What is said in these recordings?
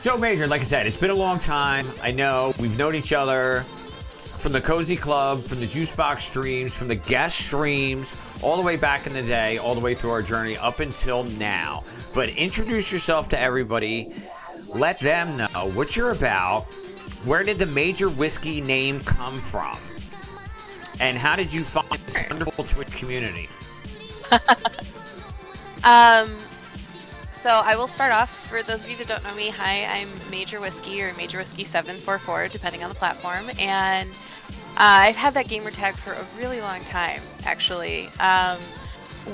So, Major, like I said, it's been a long time. I know we've known each other from the Cozy Club, from the Juicebox streams, from the guest streams, all the way back in the day, all the way through our journey up until now. But introduce yourself to everybody. Let them know what you're about. Where did the MajorWhiskey name come from? And how did you find this wonderful Twitch community? So I will start off. For those of you that don't know me, hi, I'm MajorWhiskey or MajorWhiskey744, depending on the platform. And I've had that gamer tag for a really long time, actually.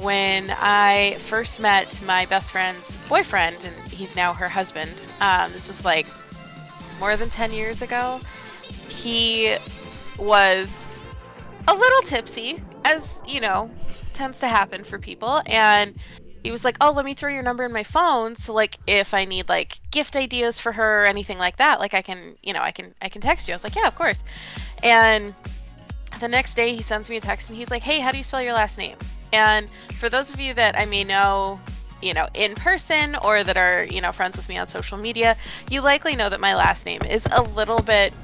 When I first met my best friend's boyfriend, and he's now her husband, this was like more than 10 years ago, he was a little tipsy, as, you know, tends to happen for people, and he was like, oh, let me throw your number in my phone, so like if I need like gift ideas for her or anything like that, like I can text you. I was like, yeah, of course. And the next day he sends me a text and he's like, hey, how do you spell your last name? And for those of you that I may know, you know, in person or that are, you know, friends with me on social media, you likely know that my last name is a little bit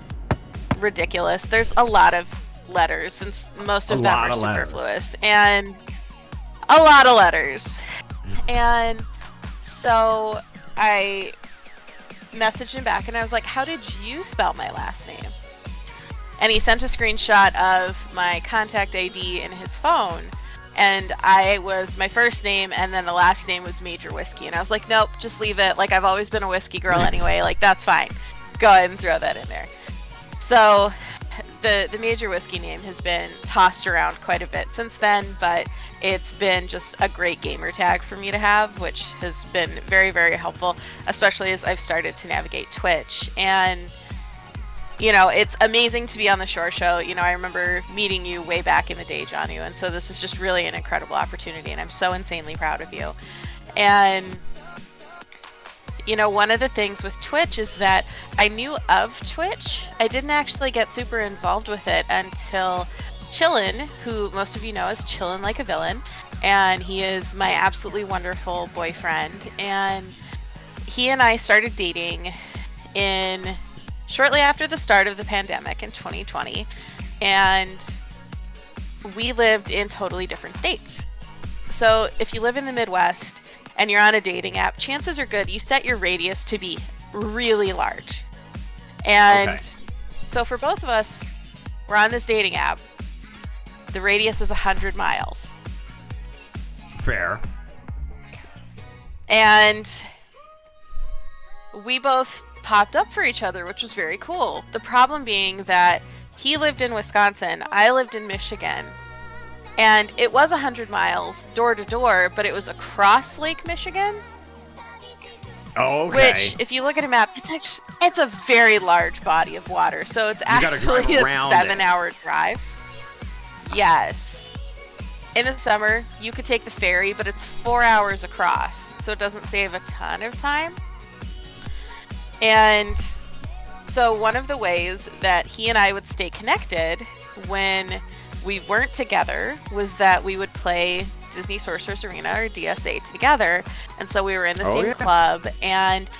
ridiculous. There's a lot of letters, since most of them are superfluous, and a lot of letters. And so I messaged him back and I was like, how did you spell my last name? And he sent a screenshot of my contact ID in his phone, and I was my first name and then the last name was MajorWhiskey, and I was like, nope, just leave it. Like, I've always been a whiskey girl anyway, like that's fine. Go ahead and throw that in there. So the MajorWhiskey name has been tossed around quite a bit since then, but it's been just a great gamer tag for me to have, which has been very, very helpful, especially as I've started to navigate Twitch. And, you know, it's amazing to be on the ShoreShow. You know, I remember meeting you way back in the day, Janu, and so this is just really an incredible opportunity, and I'm so insanely proud of you. And, you know, one of the things with Twitch is that I knew of Twitch. I didn't actually get super involved with it until Chillin, who most of you know as Chillinlikeavillian, and he is my absolutely wonderful boyfriend. And he and I started dating shortly after the start of the pandemic in 2020, and we lived in totally different states. So if you live in the Midwest and you're on a dating app, chances are good you set your radius to be really large. And so for both of us, we're on this dating app. The radius is 100 miles. Fair. And we both popped up for each other, which was very cool. The problem being that he lived in Wisconsin, I lived in Michigan. And it was 100 miles door to door, but it was across Lake Michigan. Oh, okay. Which, if you look at a map, it's a very large body of water. So it's actually a 7-hour drive. Yes. In the summer, you could take the ferry, but it's 4 hours across, so it doesn't save a ton of time. And so one of the ways that he and I would stay connected when we weren't together was that we would play Disney Sorcerer's Arena, or DSA, together. And so we were in the same club, and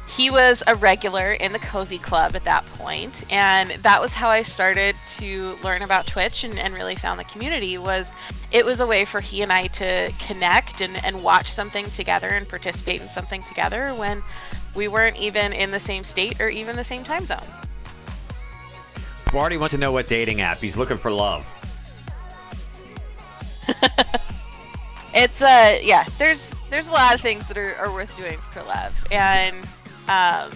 he was a regular in the Cozy Club at that point. And that was how I started to learn about Twitch and really found the community. It was a way for he and I to connect and watch something together and participate in something together when we weren't even in the same state or even the same time zone. Barty wants to know what dating app. He's looking for love. It's there's a lot of things that are worth doing for love. And I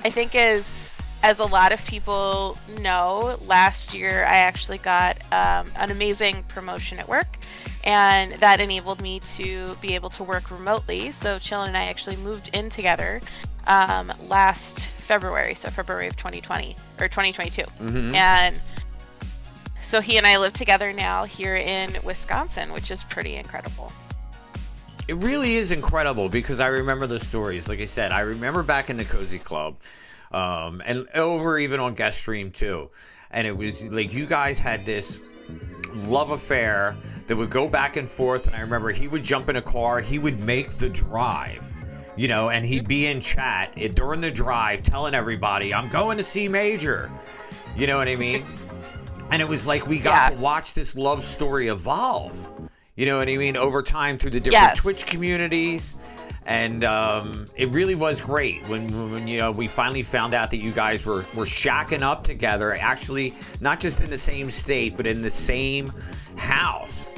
think as a lot of people know, last year I actually got an amazing promotion at work, and that enabled me to be able to work remotely. So Chillin and I actually moved in together last February, so February of 2020 or 2022. Mm-hmm. And so he and I live together now here in Wisconsin, which is pretty incredible. It really is incredible, because I remember the stories. Like I said, I remember back in the Cozy Club, and over even on guest stream too. And it was like you guys had this love affair that would go back and forth. And I remember he would jump in a car, he would make the drive You know, and he'd be in chat during the drive telling everybody, I'm going to see Major. You know what I mean? And it was like we got to watch this love story evolve. You know what I mean? Over time through the different Twitch communities. And it really was great when you know, we finally found out that you guys were shacking up together, actually not just in the same state, but in the same house.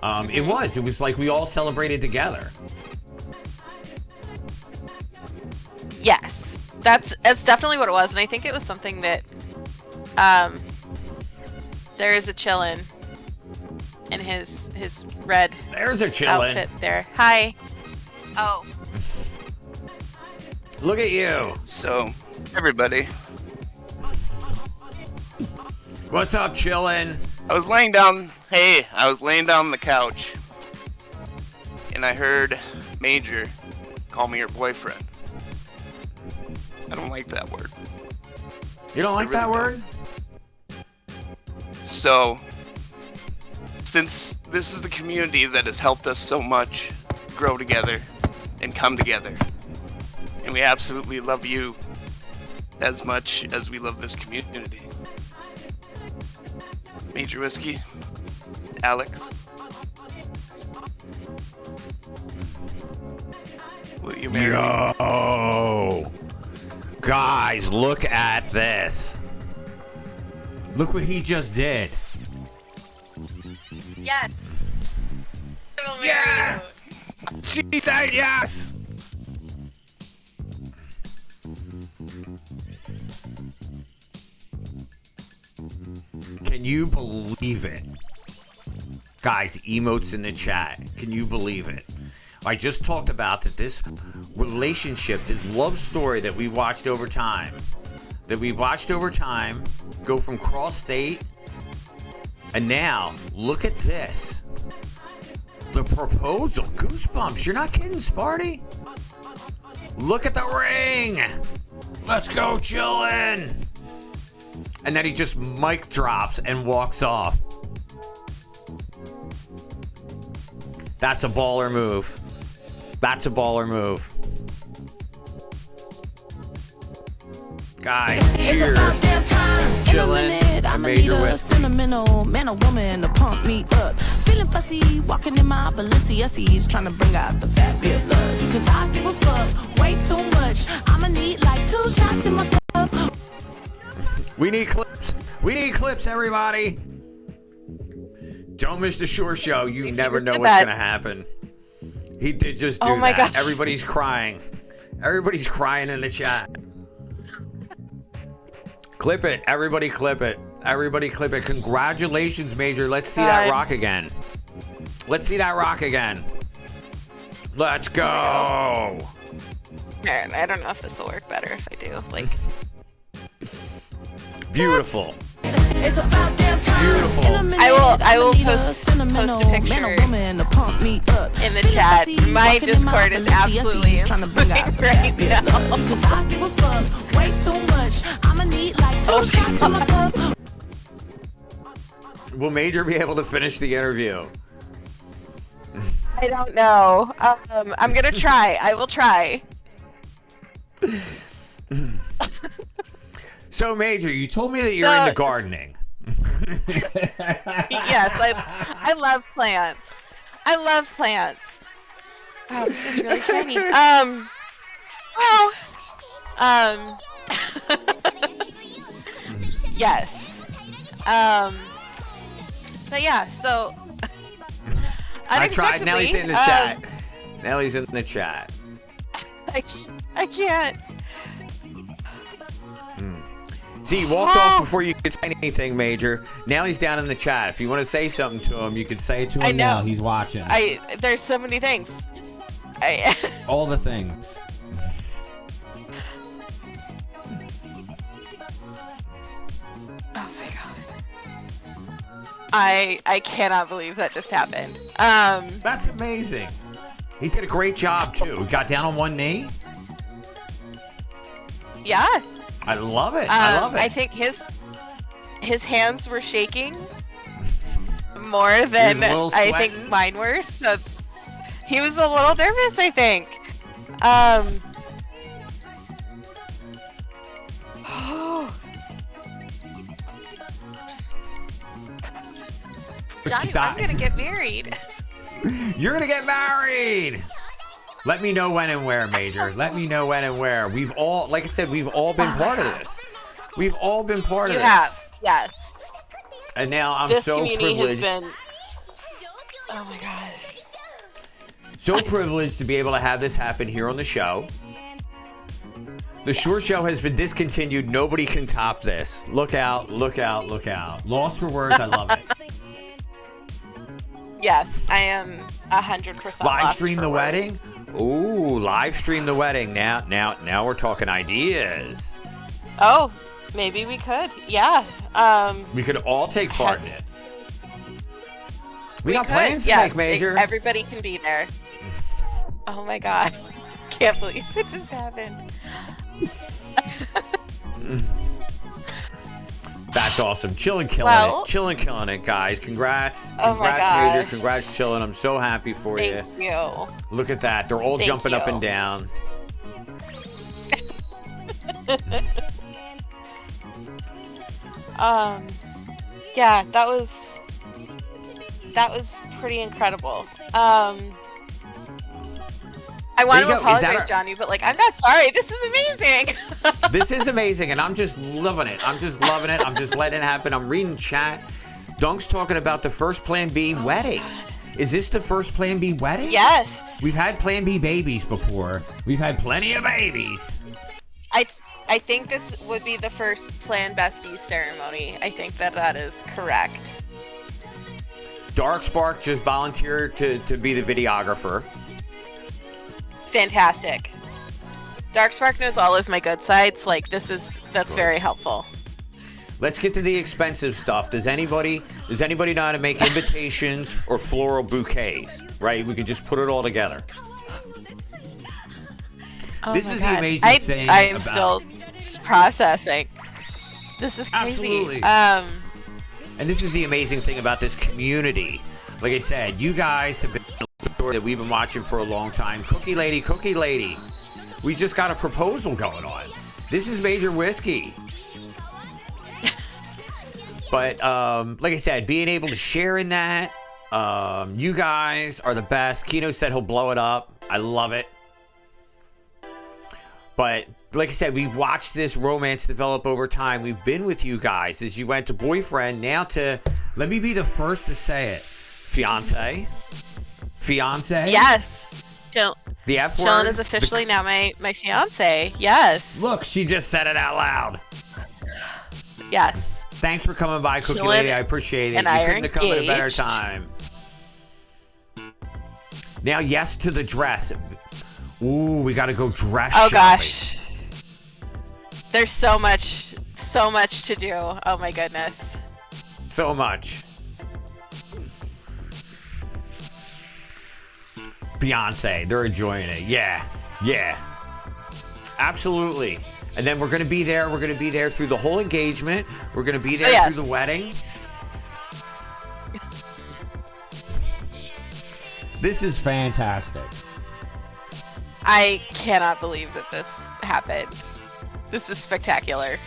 It was like we all celebrated together. Yes, that's definitely what it was, and I think it was something that there is a Chillin in his red There's a Chillin outfit there. Hi. Oh. Look at you. So, everybody. What's up, Chillin? I was laying down on the couch, and I heard Major call me your boyfriend. I don't like that word. You don't like that word? So, since this is the community that has helped us so much grow together and come together, and we absolutely love you as much as we love this community. MajorWhiskey, Alex, will you marry me? Yo! Guys, look at this. Look what he just did. Yes. Yes! She said yes! Can you believe it? Guys, emotes in the chat. Can you believe it? I just talked about that this relationship, this love story that we watched over time, go from cross state, and now look at this. The proposal. Goosebumps. You're not kidding, Sparty. Look at the ring. Let's go, Chillin. And then he just mic drops and walks off. That's a baller move. That's a baller move. Guys, cheers. Chillin' and MajorWhiskey. Sentimental man or woman to pump me up. Feeling fussy, walking in my Balenciennes, trying to bring out the fabulous. Cause I give a fuck way too much. I'ma need like 2 shots in my cup. We need clips. We need clips, everybody. Don't miss the Shore Show. You never know what's going to happen. He did just do that. God. Everybody's crying. Everybody's crying in the chat. Clip it. Everybody clip it. Everybody clip it. Congratulations, Major. Let's see that rock again. Let's see that rock again. Let's go. Aaron, I don't know if this will work better if I do. Like, beautiful. It's about damn time. Beautiful. I will post a picture in the chat. My Discord is absolutely imploding right now. Cause I give a fuck way too much. I'ma need like 2 shots in my cup. Will Major be able to finish the interview? I don't know. I'm gonna try. I will try. So, Major, you told me that you're into gardening. Yes, I love plants. I love plants. Oh, this is really shiny. Yes. But yeah, so I tried. Nellie's in the chat. Nellie's in the chat. I can't. See, he walked off before you could say anything, Major. Now he's down in the chat. If you want to say something to him, you could say it to him now. He's watching. There's so many things. All the things. Oh my god. I cannot believe that just happened. That's amazing. He did a great job too. He got down on one knee. Yeah. I love it. I love it. I think his hands were shaking more than I think mine were. So he was a little nervous, I think. Johnny, I'm gonna get married. You're gonna get married. Let me know when and where, Major. Let me know when and where. We've all, like I said, we've all been part of this. We've all been part of this. You have, yes. And now I'm This so community privileged. has been. Oh my god. So privileged to be able to have this happen here on the show. The ShoreShow has been discontinued. Nobody can top this. Look out, look out, look out. Lost for words. I love it. Yes, I am 100% Live stream the wedding. Ooh, live stream the wedding. Now we're talking ideas. Oh, maybe we could. Yeah. We could all take part in it. We got could, plans to yes, make, Major. Everybody can be there. Oh my god. Can't believe it just happened. That's awesome. Killing it. Killing it, guys. Congrats. Oh my Congrats, gosh. Major. Congrats, Chillin'. I'm so happy for you. Thank you. Look at that. They're all jumping up and down. Yeah, that was pretty incredible. I want to apologize, Johnny, but like, I'm not sorry. This is amazing. This is amazing, and I'm just loving it. I'm just loving it. I'm just letting it happen. I'm reading chat. Dunk's talking about the first Plan B wedding. Is this the first Plan B wedding? Yes. We've had Plan B babies before. We've had plenty of babies. I think this would be the first Plan Besties ceremony. I think that is correct. Dark Spark just volunteered to be the videographer. Fantastic. Darkspark knows all of my good sides. Like, that's very helpful. Let's get to the expensive stuff. Does anybody know how to make invitations or floral bouquets? Right? We could just put it all together. Oh This my is God. the amazing thing. I am still processing. This is crazy. Absolutely. And this is the amazing thing about this community. Like I said, you guys have been a story that we've been watching for a long time. Cookie Lady. We just got a proposal going on. This is MajorWhiskey. But like I said, being able to share in that, you guys are the best. Kino said he'll blow it up. I love it. But like I said, we've watched this romance develop over time. We've been with you guys as you went to boyfriend, now to, let me be the first to say it, fiance. Yes. The F word. Chillin' is officially now my fiance. Yes. Look, she just said it out loud. Yes. Thanks for coming by, Cookie Chillin' Lady. I appreciate it. and You I are couldn't have come at a better engaged. time. Now, yes to the dress. Ooh, we got to go dress Oh shopping. gosh. There's so much to do. Oh my goodness. So much. Beyonce, they're enjoying it. Yeah. Absolutely. And then we're going to be there. We're going to be there through the whole engagement. We're going to be there through the wedding. This is fantastic. I cannot believe that this happened. This is spectacular.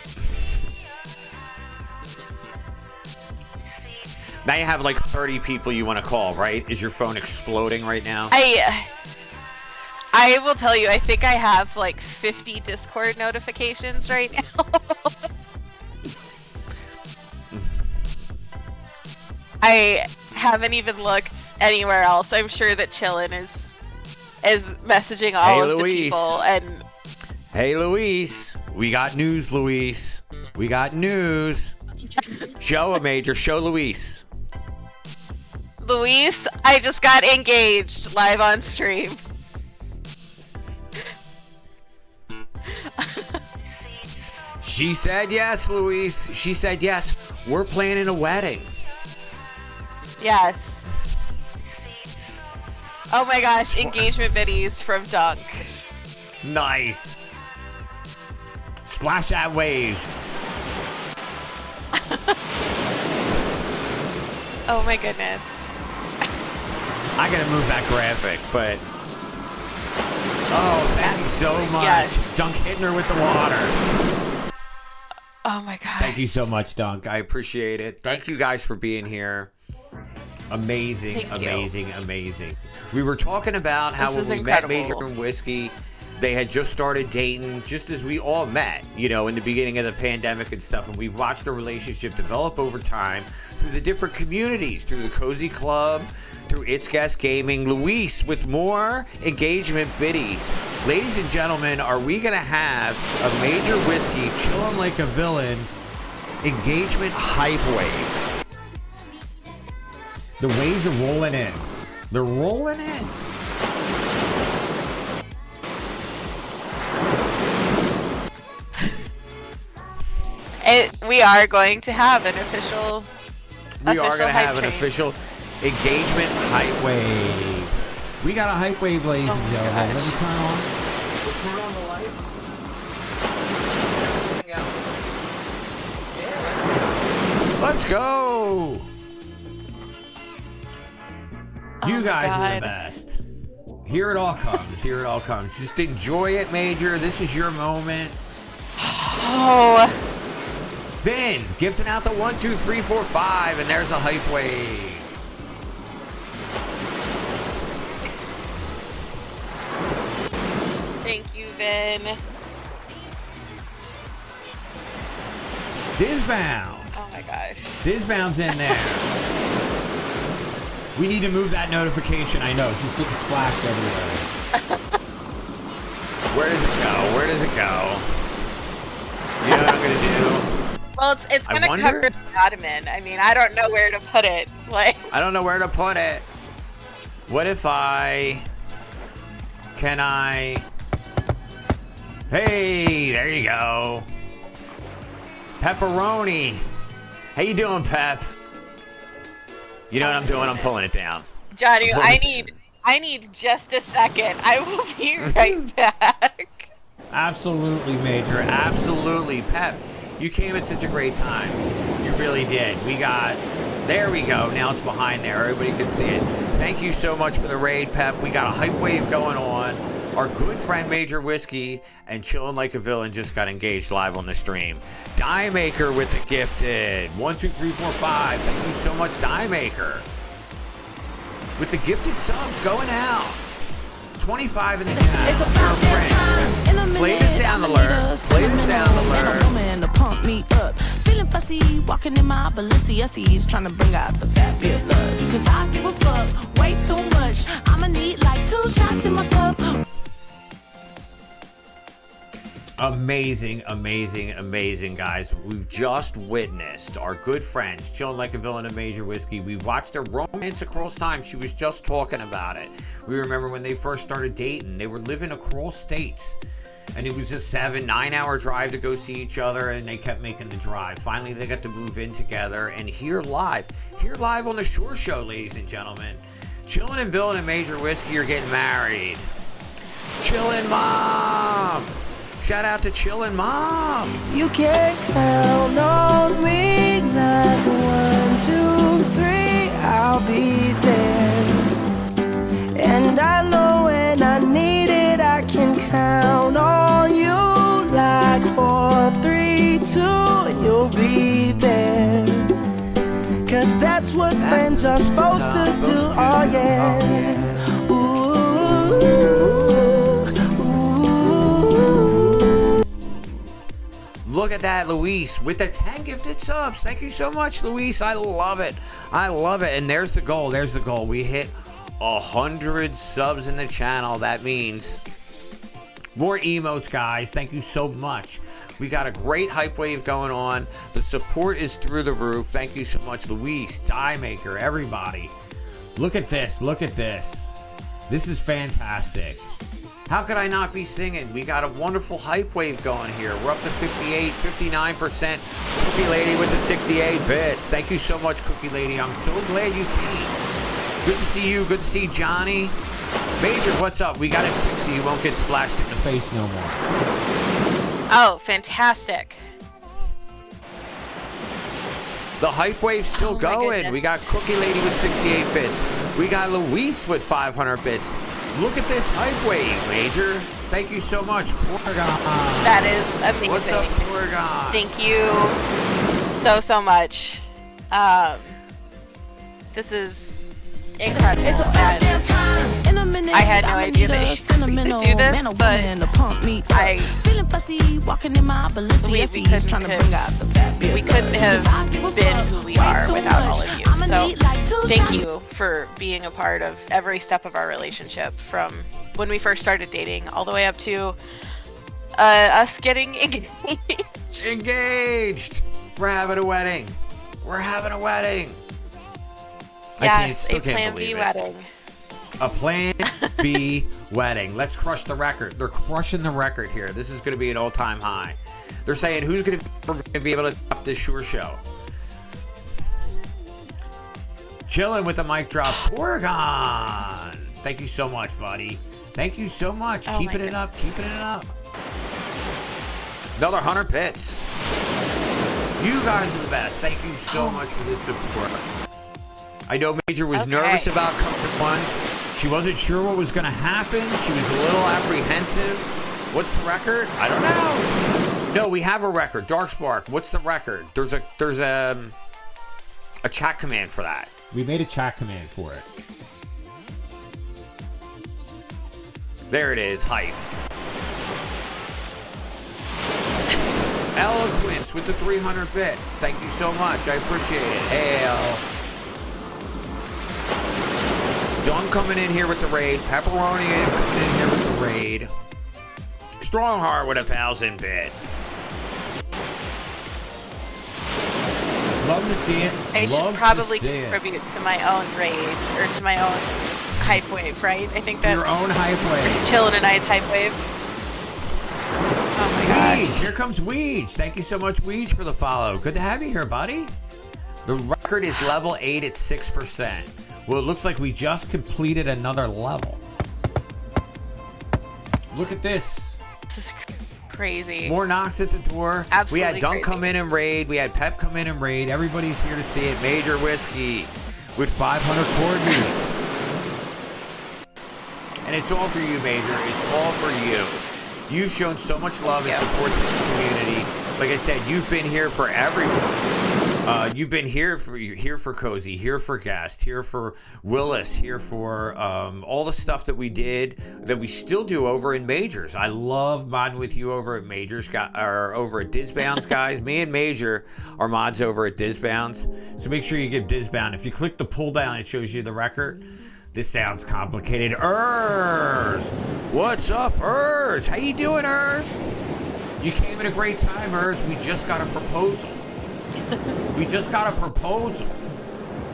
Now you have like 30 people you want to call, right? Is your phone exploding right now? I will tell you, I think I have like 50 Discord notifications right now. I haven't even looked anywhere else. I'm sure that Chillin' is messaging all of the people. And hey, Luis. We got news, Luis. We got news. Show a Major. Show Luis. Luis, I just got engaged live on stream. She said yes, Luis. She said yes. We're planning a wedding. Yes. Oh my gosh, engagement biddies from Dunk. Nice. Splash that wave. Oh my goodness. I gotta move that graphic, but oh, thank so much. Yes. Dunk hitting her with the water. Oh my gosh. Thank you so much, Dunk. I appreciate it. Thank you guys for being here. Amazing, Thank you. amazing. We were talking about how This when is we met incredible. Major and Whiskey, they had just started dating just as we all met, you know, in the beginning of the pandemic and stuff. And we watched the relationship develop over time through the different communities, through the Cozy Club, through It's Guest Gaming. Luis with more engagement biddies. Ladies and gentlemen, are we going to have a Major Whiskey chilling like a villain engagement hype wave? The waves are rolling in. They're rolling in. We are going to have an official. We are going to hype have an train. official engagement hype wave. We got a hype wave, ladies and gentlemen. gosh. Let me turn on. We'll turn on the lights. Let's go. You Oh my guys are the God. best. Here it all comes. Here it all comes. Just enjoy it, Major. This is your moment. Oh, Ben, gifting out the 1, 2, 3, 4, 5, and there's a hype wave. thank you, Ben. Disbound. Oh my gosh. Disbound's in there. We need to move that notification. I know, she's getting splashed everywhere. Where does it go? Where does it go? You know what I'm going to do? Well, it's I gonna wonder- cover the ottoman. I mean, I don't know where to put it. Like, I don't know where to put it. What if can I? Hey, there you go. Pepperoni. How you doing, Pep? You know what I'm doing? I'm pulling it down. Johnny, What I is- need just a second. I will be right back. Absolutely, Major. Absolutely. Pep, you came at such a great time. You really did. There we go. Now it's behind there. Everybody can see it. Thank you so much for the raid, Pep. We got a hype wave going on. Our good friend Major Whiskey and Chillin' Like a Villain just got engaged live on the stream. Die Maker with the gifted. 1, 2, 3, 4, 5. Thank you so much, Die Maker. With the gifted subs going out. 25 in the chat. It's You're a about that friend. time. In a Play minute, the sound I'ma alert. need a Play the sound sentimental alert. and a woman to pump me up. Feeling fussy, walking in my Balenciennes, trying to bring out the fabulous. Cause I give a fuck way too much. I'ma need like 2 shots in my cup. Amazing, guys. We've just witnessed our good friends, Chillin' Like a Villain and Major Whiskey. We watched their romance across time. She was just talking about it. We remember when they first started dating. They were living across states. And it was a 7-9 hour drive to go see each other, and they kept making the drive. Finally, they got to move in together and here live on the ShoreShow, ladies and gentlemen. Chillin' and Villain and Major Whiskey are getting married. Chillin' Mom! Shout out to Chillin' Mom! You can count on me like 1, 2, 3, I'll be there. And I know when I need it, I can count on you like 4, 3, 2, and you'll be there. Cause that's what friends are supposed to do, oh yeah. Ooh. Look at that, Luis, with the 10 gifted subs. Thank you so much, Luis. I love it. And there's the goal. We hit 100 subs in the channel. That means more emotes, guys. Thank you so much. We got a great hype wave going on. The support is through the roof. Thank you so much, Luis, Die Maker, everybody. Look at this. This is fantastic. How could I not be singing? We got a wonderful hype wave going here. We're up to 58, 59%. Cookie Lady with the 68 bits. Thank you so much, Cookie Lady. I'm so glad you came. Good to see you. Good to see Johnny. Major, what's up? We got it fixed so you won't get splashed in the face no more. Oh, fantastic. The hype wave's still Oh my going. goodness. We got Cookie Lady with 68 bits. We got Luis with 500 bits. Look at this hype wave, Major. Thank you so much, Corgon. That is amazing. What's up, Corgon? Thank you so much. This is incredible. And I had no idea that you could do this, but I believe we couldn't have been who we are without all of you. So thank you for being a part of every step of our relationship, from when we first started dating all the way up to us getting Engaged. We're having a wedding. We're having a wedding. Yes, a Plan B wedding. A Plan B wedding. Let's crush the record. They're crushing the record here. This is going to be an all-time high. They're saying, who's going to be able to top this Shore Chilling with the mic drop. Oregon. Thank you so much, buddy. Thank you so much. Keeping it up. Keeping it up. Another 100 bits. You guys are the best. Thank you so much for this support. I know Major was nervous about coming one. She wasn't sure what was going to happen. She was a little apprehensive. What's the record? I don't know. No, we have a record. Darkspark, what's the record? There's a chat command for that. We made a chat command for it. There it is. Hype. Eloquence with the 300 bits. Thank you so much. I appreciate it. Hey, Dawn coming in here with the raid. Pepperoni coming in here with the raid. Strongheart with 1,000 bits. Love to see it. I should probably contribute to my own raid, or to my own hype wave, right? I think that's your own hype wave. Chillin' and Ice hype wave. Oh my gosh. Here comes Weege. Thank you so much, Weege, for the follow. Good to have you here, buddy. The record is level 8 at 6%. Well, it looks like we just completed another level. Look at this. This is crazy. More knocks at the door. Absolutely. We had Dunk crazy. come in and raid. We had Pep come in and raid. Everybody's here to see it. MajorWhiskey with 500 corgis. And it's all for you, Major. It's all for you. You've shown so much love and support to this community. Like I said, you've been here for everyone. You've been here for Cozy, here for Guest, here for Willis, here for all the stuff that we did, that we still do over in Majors. I love modding with you over at Majors, or over at Disbounds, guys. Me and Major are mods over at Disbounds, so make sure you give Disbound. If you click the pull down, it shows you the record. This sounds complicated. Urs! What's up, Urs? How you doing, Urs? You came at a great time, Urs. We just got a proposal. We just got a proposal.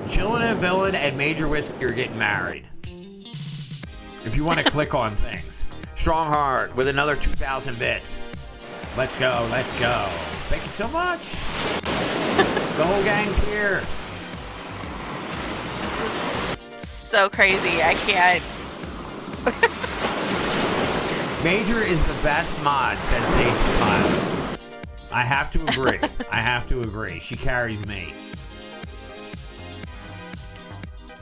Chillinlikeavillian and MajorWhiskey are getting married. If you want to click on things. Strongheart with another 2,000 bits. Let's go, let's go. Thank you so much. The whole gang's here. So crazy. I can't. Major is the best mod, Sensation Pilot. I have to agree. I have to agree. She carries me.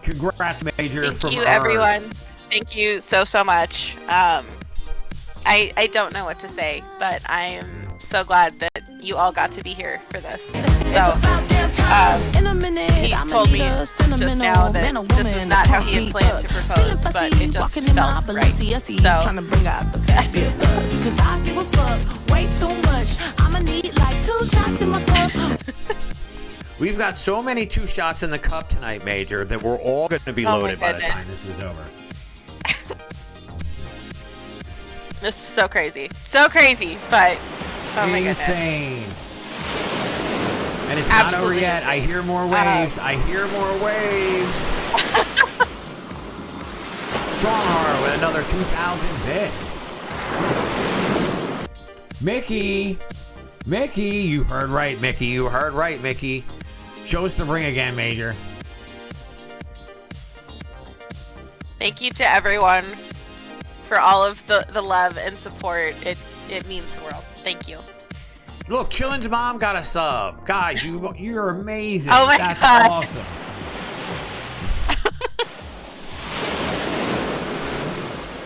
Congrats, Major. Thank you, everyone. Thank you so much. I don't know what to say, but I am so glad that you all got to be here for this. So, he told me just now that this was not how he had planned to propose, but it just felt right. So, trying to bring out the fabulous, 'cause I give a fuck way too much. I'ma need like 2 shots in my cup. We've got so many 2 shots in the cup tonight, Major, that we're all going to be loaded by the time this is over. this is so crazy. So crazy, but oh my goodness. Insane. And it's not over yet. Insane. I hear more waves. I hear more waves. Strongheart with another 2,000 bits. Mickey, you heard right, Mickey. You heard right, Mickey. Show us the ring again, Major. Thank you to everyone for all of the love and support. It means the world. Thank you. Look, Chillin's mom got a sub. Guys, you're amazing. Oh my That's God. awesome.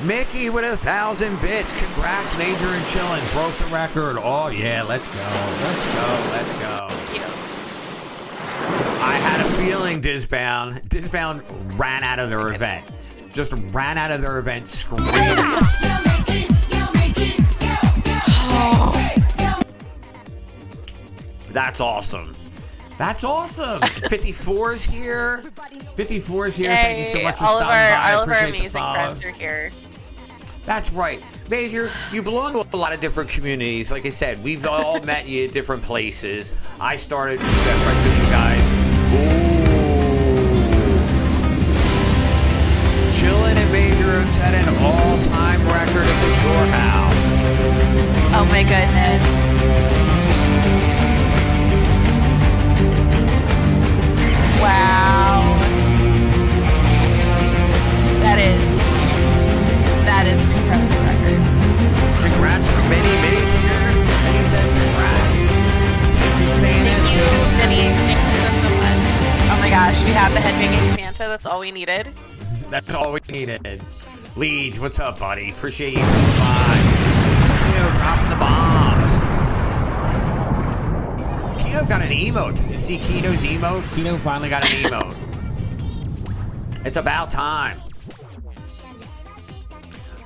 Mickey with 1,000 bits. Congrats, Major and Chillin. Broke the record. Oh, yeah. Let's go. Let's go. I had a feeling Disbound ran out of their event. Just ran out of their event screaming. That's awesome. 54's here. 54's here. Yay. Thank you so much for all stopping by. of our Appreciate the amazing follow. friends are here. That's right. Major, you belong to a lot of different communities. Like I said, we've all met you at different places. I started to get friends with these guys. Chillin' and Major have set an all-time record at the Shore House. Oh my goodness. Wow. That is an incredible record. Congrats from Minnie. Minnie's here. Minnie says congrats. It's insane. Thank you, Minnie. Thank you so much. Oh my gosh, we have the headbanging Santa. That's all we needed. That's all we needed. Leeds, what's up, buddy? Appreciate you coming by. Kino dropping the bombs. Kino got an emote. Did you see Kino's emote? Kino finally got an emote. It's about time.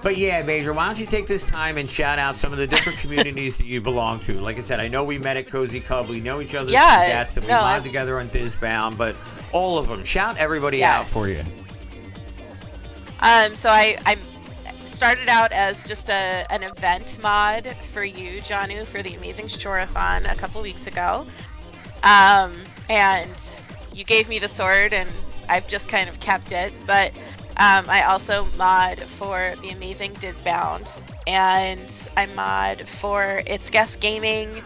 But yeah, Major, why don't you take this time and shout out some of the different communities that you belong to? Like I said, I know we met at Cozy Cub. We know each other's guests, and we live together on Disbound, but all of them. Shout everybody out for you. So I started out as just an event mod for you, Janu, for the Amazing Shoreathon a couple weeks ago. And you gave me the sword, and I've just kind of kept it. But I also mod for the Amazing Disbound, and I mod for It's Guest Gaming,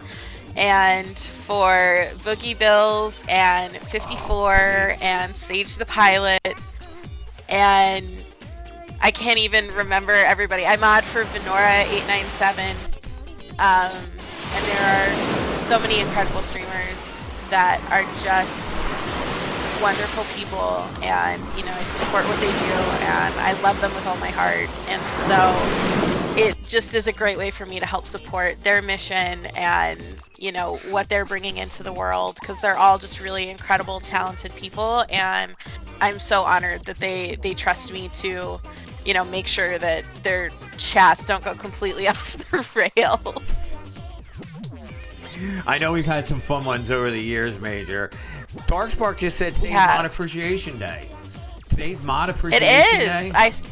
and for Boogie Bills, and 54, and Sage the Pilot, and I can't even remember everybody. I mod for Venora897, and there are so many incredible streamers that are just wonderful people, and I support what they do, and I love them with all my heart, and so it just is a great way for me to help support their mission and what they're bringing into the world, because they're all just really incredible, talented people, and I'm so honored that they trust me to make sure that their chats don't go completely off the rails. I know we've had some fun ones over the years, Major. Darkspark just said today's Mod Appreciation Day. Today's Mod Appreciation Day. It is.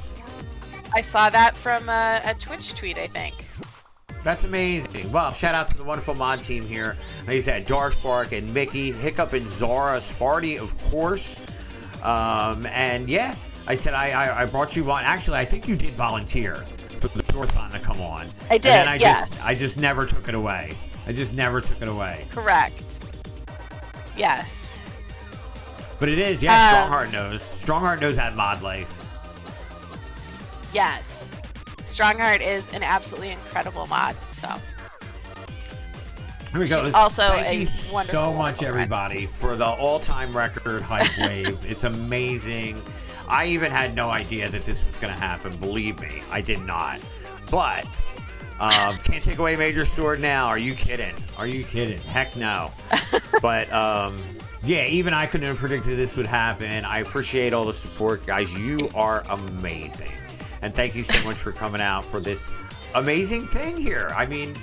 I saw that from a Twitch tweet, I think. That's amazing. Well, shout out to the wonderful mod team here. Like you said, Darkspark and Mickey, Hiccup and Zara, Sparty, of course. And yeah, I said I brought you on. Actually, I think you did volunteer for the Northbound to come on. I did, and then I just never took it away. Correct. Yes. But it is, Strongheart knows. Strongheart knows that mod life. Yes. Strongheart is an absolutely incredible mod, so. Here we go. She's also Thank you so much, everybody, for the all-time record hype wave. It's amazing. I even had no idea that this was going to happen. Believe me, I did not. But can't take away Major Sword now. Are you kidding? Heck no. But yeah, even I couldn't have predicted this would happen. I appreciate all the support, guys. You are amazing. And thank you so much for coming out for this amazing thing here. I mean,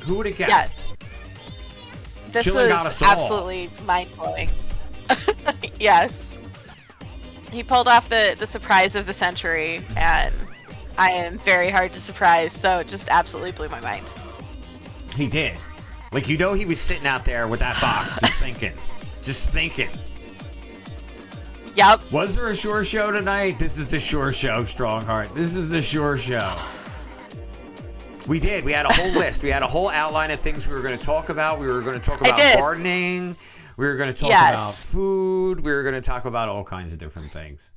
who would have guessed? Yeah. This was absolutely mind-blowing. Yes. He pulled off the surprise of the century, and I am very hard to surprise, so it just absolutely blew my mind. He did. Like, he was sitting out there with that box, just thinking. Yep. Was there a Shore Show tonight? This is the Shore Show, Strongheart. This is the Shore Show. We did. We had a whole list. We had a whole outline of things we were going to talk about. We were going to talk about gardening. We were going to talk about food. We were going to talk about all kinds of different things.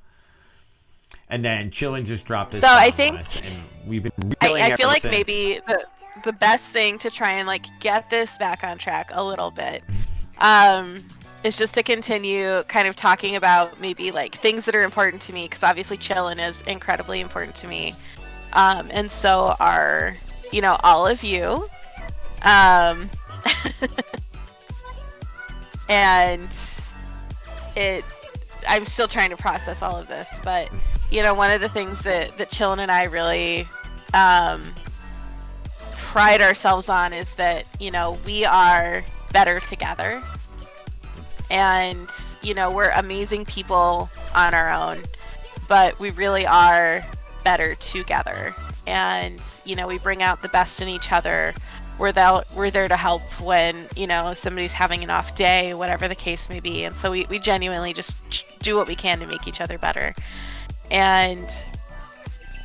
And then Chillin just dropped this. So I think and we've been I feel like maybe the best thing to try and get this back on track a little bit is just to continue kind of talking about maybe like things that are important to me, because obviously chillin' is incredibly important to me, and so are, you know, all of you, and I'm still trying to process all of this, but you know, one of the things that Chillin' and I really pride ourselves on is that, you know, we are better together. And, you know, we're amazing people on our own, but we really are better together. And, you know, we bring out the best in each other. We're there to help when, you know, if somebody's having an off day, whatever the case may be. And so we genuinely just do what we can to make each other better. And,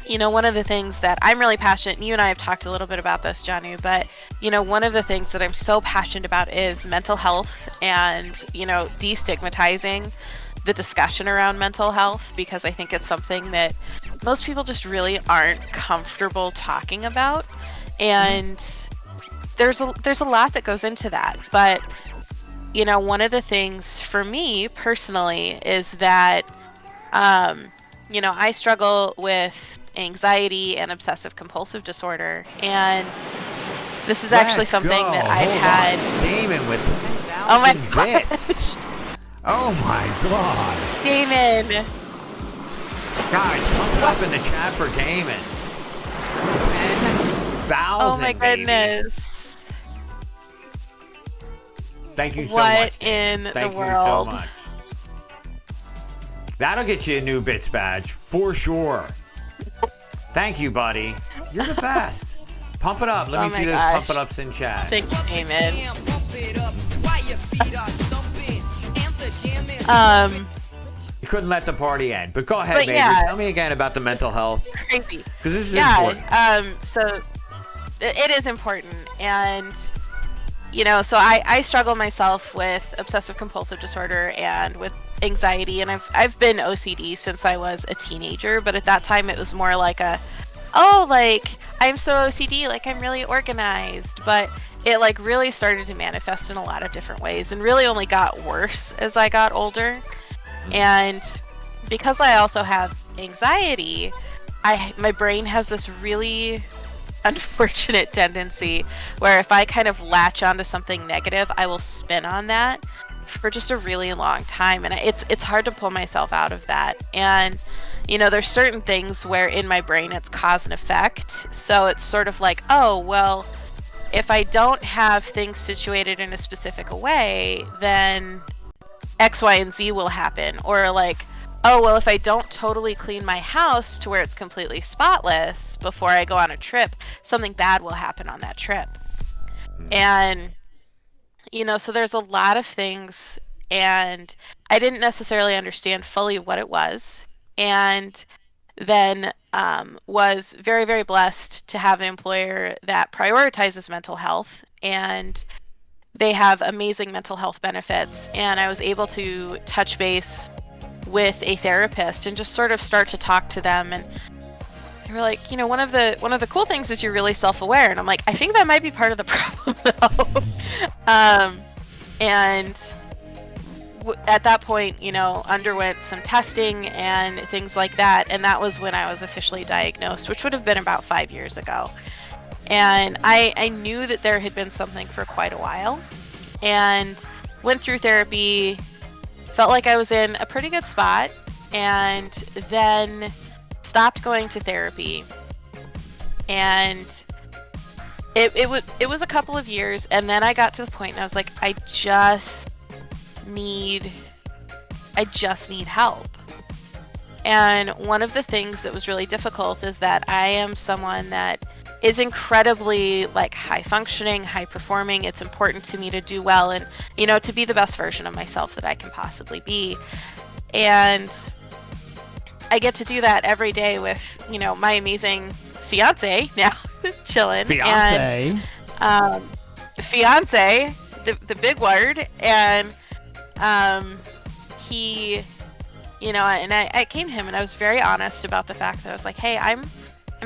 you know, one of the things that I'm really passionate, and you and I have talked a little bit about this, Janu, but, you know, one of the things that I'm so passionate about is mental health and, you know, destigmatizing the discussion around mental health, because I think it's something that most people just really aren't comfortable talking about. And there's a lot that goes into that. But, you know, one of the things for me personally is that, you know, I struggle with anxiety and obsessive compulsive disorder, and this is actually something that I've had. Damon with 10,000 bits. Oh my god. Damon. Guys, pump it up in the chat for Damon. 10,000. Oh my baby. goodness. Thank you so what much. in Thank the you world? so much. That'll get you a new bits badge for sure. Thank you, buddy. You're the best. Pump it up. Let me see those pump it ups in chat. Thank you, Damon. You couldn't let the party end. But go ahead, But Major. yeah. Tell me again about the mental health. Crazy. Because this is important. So it is important. And, you know, so I struggle myself with obsessive compulsive disorder and with anxiety. And I've been OCD since I was a teenager. But at that time, it was more like I'm so OCD, like I'm really organized. But it like really started to manifest in a lot of different ways and really only got worse as I got older. And because I also have anxiety, my brain has this really unfortunate tendency where if I kind of latch onto something negative, I will spin on that for just a really long time, and it's hard to pull myself out of that. And you know, there's certain things where in my brain it's cause and effect, so it's sort of like, oh well, if I don't have things situated in a specific way, then X, Y, and Z will happen. Or like, oh, well, if I don't totally clean my house to where it's completely spotless before I go on a trip, something bad will happen on that trip. And, you know, so there's a lot of things, and I didn't necessarily understand fully what it was. And then was very, very blessed to have an employer that prioritizes mental health, and they have amazing mental health benefits. And I was able to touch base with a therapist and just sort of start to talk to them. And they were like, you know, one of the cool things is you're really self-aware. And I'm like, I think that might be part of the problem though. And at that point, you know, underwent some testing and things like that. And that was when I was officially diagnosed, which would have been about 5 years ago. And I knew that there had been something for quite a while, and went through therapy, felt like I was in a pretty good spot, and then stopped going to therapy. And it was a couple of years, and then I got to the point and I was like, I just need help. And one of the things that was really difficult is that I am someone that is incredibly like high functioning, high performing. It's important to me to do well and, you know, to be the best version of myself that I can possibly be. And I get to do that every day with, you know, my amazing fiance now, Chillin'. Fiance. And, fiance, the big word. And he, you know, and I came to him and I was very honest about the fact that I was like, hey, I'm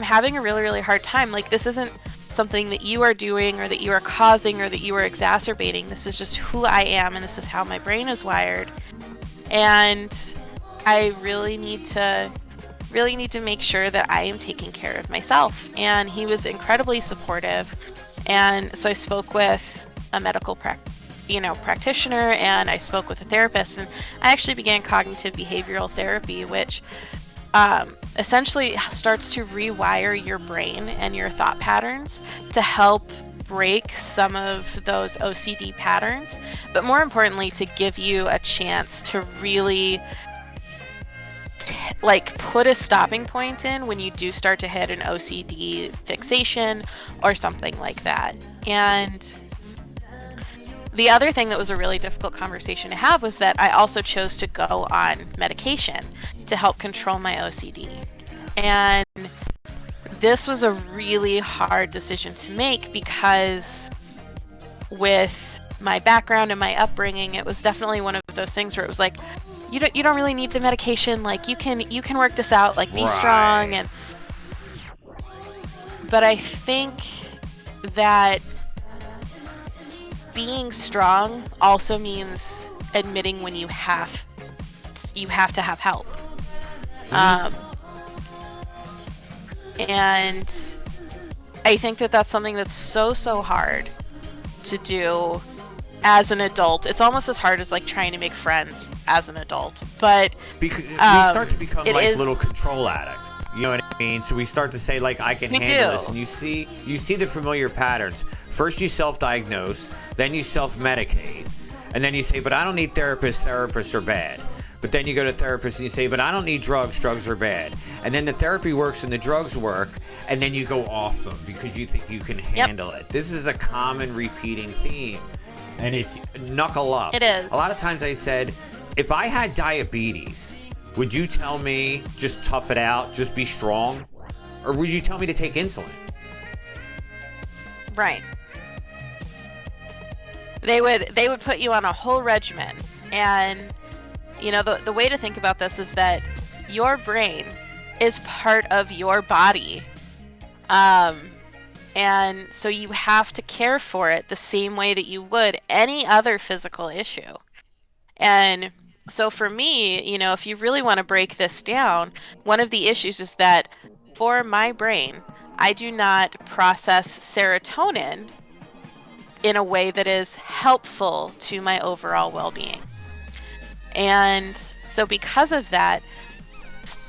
having a really, really hard time. Like, this isn't something that you are doing or that you are causing or that you are exacerbating. This is just who I am, and this is how my brain is wired. And I really need to make sure that I am taking care of myself. And he was incredibly supportive. And so I spoke with a medical practitioner, and I spoke with a therapist, and I actually began cognitive behavioral therapy, which essentially starts to rewire your brain and your thought patterns to help break some of those OCD patterns, but more importantly, to give you a chance to really put a stopping point in when you do start to hit an OCD fixation or something like that. And the other thing that was a really difficult conversation to have was that I also chose to go on medication to help control my OCD. And this was a really hard decision to make because with my background and my upbringing, it was definitely one of those things where it was like, you don't really need the medication, like you can work this out, like be strong. But I think that being strong also means admitting when you have to have help. And I think that that's something that's so hard to do as an adult. It's almost as hard as trying to make friends as an adult. But because we start to become little control addicts. You know what I mean? So we start to say I can handle this, and you see the familiar patterns. First you self-diagnose, then you self-medicate, and then you say, but I don't need therapists. Therapists are bad. But then you go to therapists and you say, but I don't need drugs. Drugs are bad. And then the therapy works and the drugs work, and then you go off them because you think you can handle it. This is a common repeating theme, and it's knuckle up. It is. A lot of times I said, if I had diabetes, would you tell me just tough it out, just be strong? Or would you tell me to take insulin? Right. They would put you on a whole regimen. And the way to think about this is that your brain is part of your body. And so you have to care for it the same way that you would any other physical issue. And so for me, if you really want to break this down, one of the issues is that for my brain, I do not process serotonin in a way that is helpful to my overall well-being. And so because of that,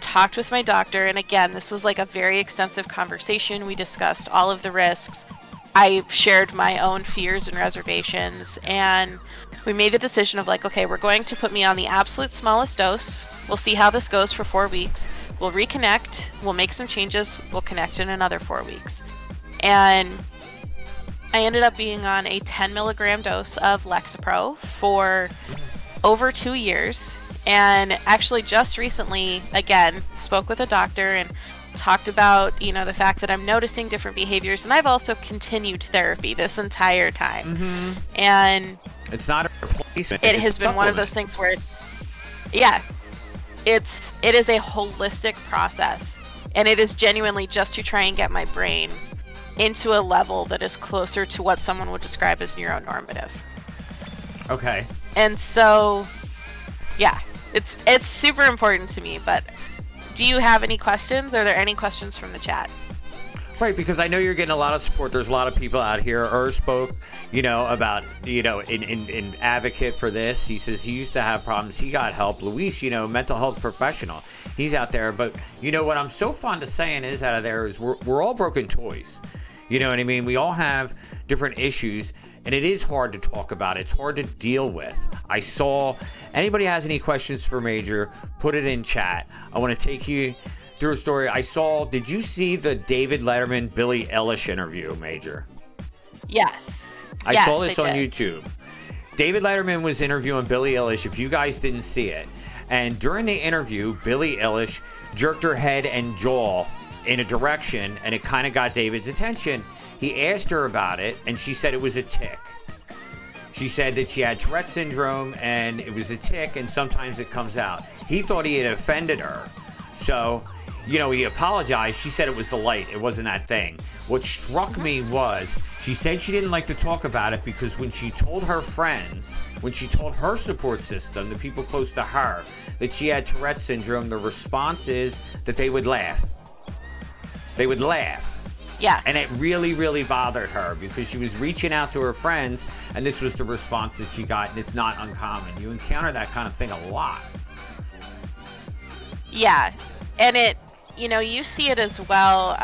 talked with my doctor, and again, this was a very extensive conversation. We discussed all of the risks. I shared my own fears and reservations, and we made the decision of okay, we're going to put me on the absolute smallest dose. We'll see how this goes for 4 weeks. We'll reconnect. We'll make some changes. We'll connect in another 4 weeks. And I ended up being on a 10 milligram dose of Lexapro for over 2 years. And actually just recently, again, spoke with a doctor and talked about, the fact that I'm noticing different behaviors. And I've also continued therapy this entire time. Mm-hmm. And it's not a replacement. It has been one of those things where, it is a holistic process. And it is genuinely just to try and get my brain into a level that is closer to what someone would describe as neuronormative. Okay. And so, it's super important to me. But do you have any questions? Are there any questions from the chat? Right, because I know you're getting a lot of support. There's a lot of people out here. Spoke, about, in advocate for this. He says he used to have problems. He got help. Luis, mental health professional. He's out there. But, what I'm so fond of saying is out of there is we're all broken toys. You know what I mean? We all have different issues, and it is hard to talk about. It's hard to deal with. I saw, anybody has any questions for Major, put it in chat. I want to take you through a story. I saw, did you see the David Letterman, Billie Eilish interview, Major? Yes. I saw this on YouTube. David Letterman was interviewing Billie Eilish, if you guys didn't see it. And during the interview, Billie Eilish jerked her head and jaw in a direction, and it kind of got David's attention. He asked her about it, and she said it was a tic. She said that she had Tourette syndrome, and it was a tic, and sometimes it comes out. He thought he had offended her. So he apologized. She said it was the light. It wasn't that thing. What struck me was she said she didn't like to talk about it because when she told her friends, when she told her support system, the people close to her, that she had Tourette's syndrome, the response is that they would laugh. They would laugh. Yeah. And it really, really bothered her because she was reaching out to her friends, and this was the response that she got, and it's not uncommon. You encounter that kind of thing a lot. Yeah. And you see it as well.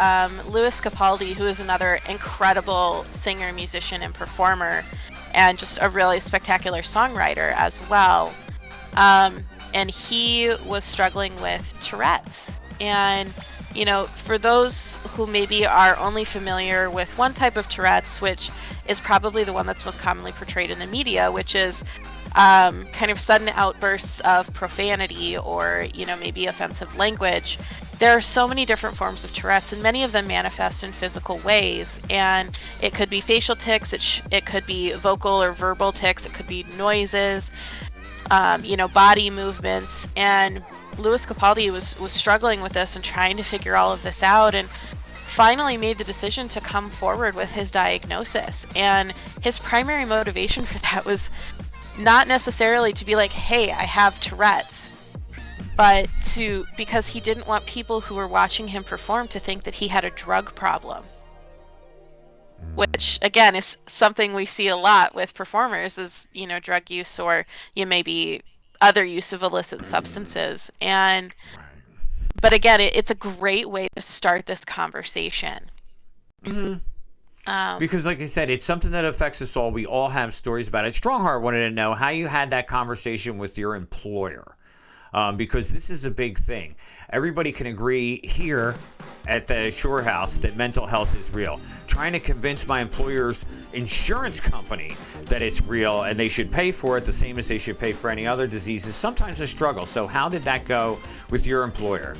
Louis Capaldi, who is another incredible singer, musician, and performer, and just a really spectacular songwriter as well. And he was struggling with Tourette's. And for those who maybe are only familiar with one type of Tourette's, which is probably the one that's most commonly portrayed in the media, which is kind of sudden outbursts of profanity or, maybe offensive language. There are so many different forms of Tourette's, and many of them manifest in physical ways. And it could be facial tics, it could be vocal or verbal tics, it could be noises, body movements. And Louis Capaldi was struggling with this and trying to figure all of this out, and finally made the decision to come forward with his diagnosis. And his primary motivation for that was not necessarily to be like, hey, I have Tourette's, but because he didn't want people who were watching him perform to think that he had a drug problem. Which, again, is something we see a lot with performers is, drug use or maybe other use of illicit substances. But again, it's a great way to start this conversation. Mm-hmm. Because like I said, it's something that affects us all. We all have stories about it. Strongheart wanted to know how you had that conversation with your employer. Because this is a big thing. Everybody can agree here at the Shore House that mental health is real. Trying to convince my employer's insurance company that it's real and they should pay for it the same as they should pay for any other disease is sometimes a struggle. So how did that go with your employer?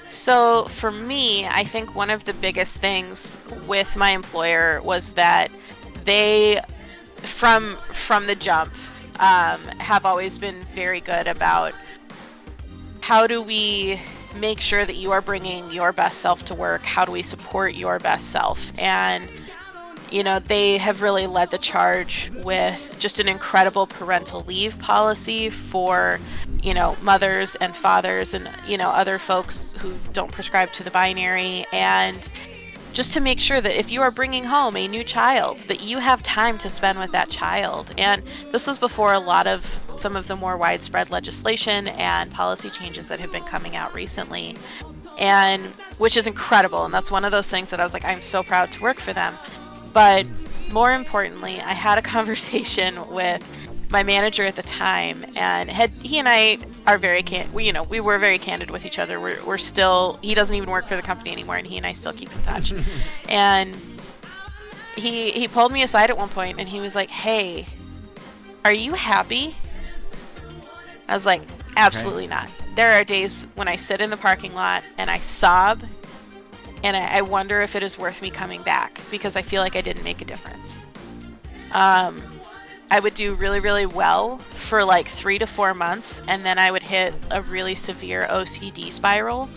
So for me, I think one of the biggest things with my employer was that they, from the jump, have always been very good about how do we make sure that you are bringing your best self to work? How do we support your best self? And, they have really led the charge with just an incredible parental leave policy for mothers and fathers and, other folks who don't prescribe to the binary, and just to make sure that if you are bringing home a new child, that you have time to spend with that child. And this was before a lot of some of the more widespread legislation and policy changes that have been coming out recently, and which is incredible. And that's one of those things that I was like, I'm so proud to work for them. But more importantly, I had a conversation with my manager at the time, and he and I are very we were very candid with each other. We're still, he doesn't even work for the company anymore, and he and I still keep in touch. And he pulled me aside at one point and he was like, hey, are you happy? I was like, absolutely not. There are days when I sit in the parking lot and I sob, and I wonder if it is worth me coming back because I feel like I didn't make a difference. I would do really, really well for like 3 to 4 months, and then I would hit a really severe OCD spiral,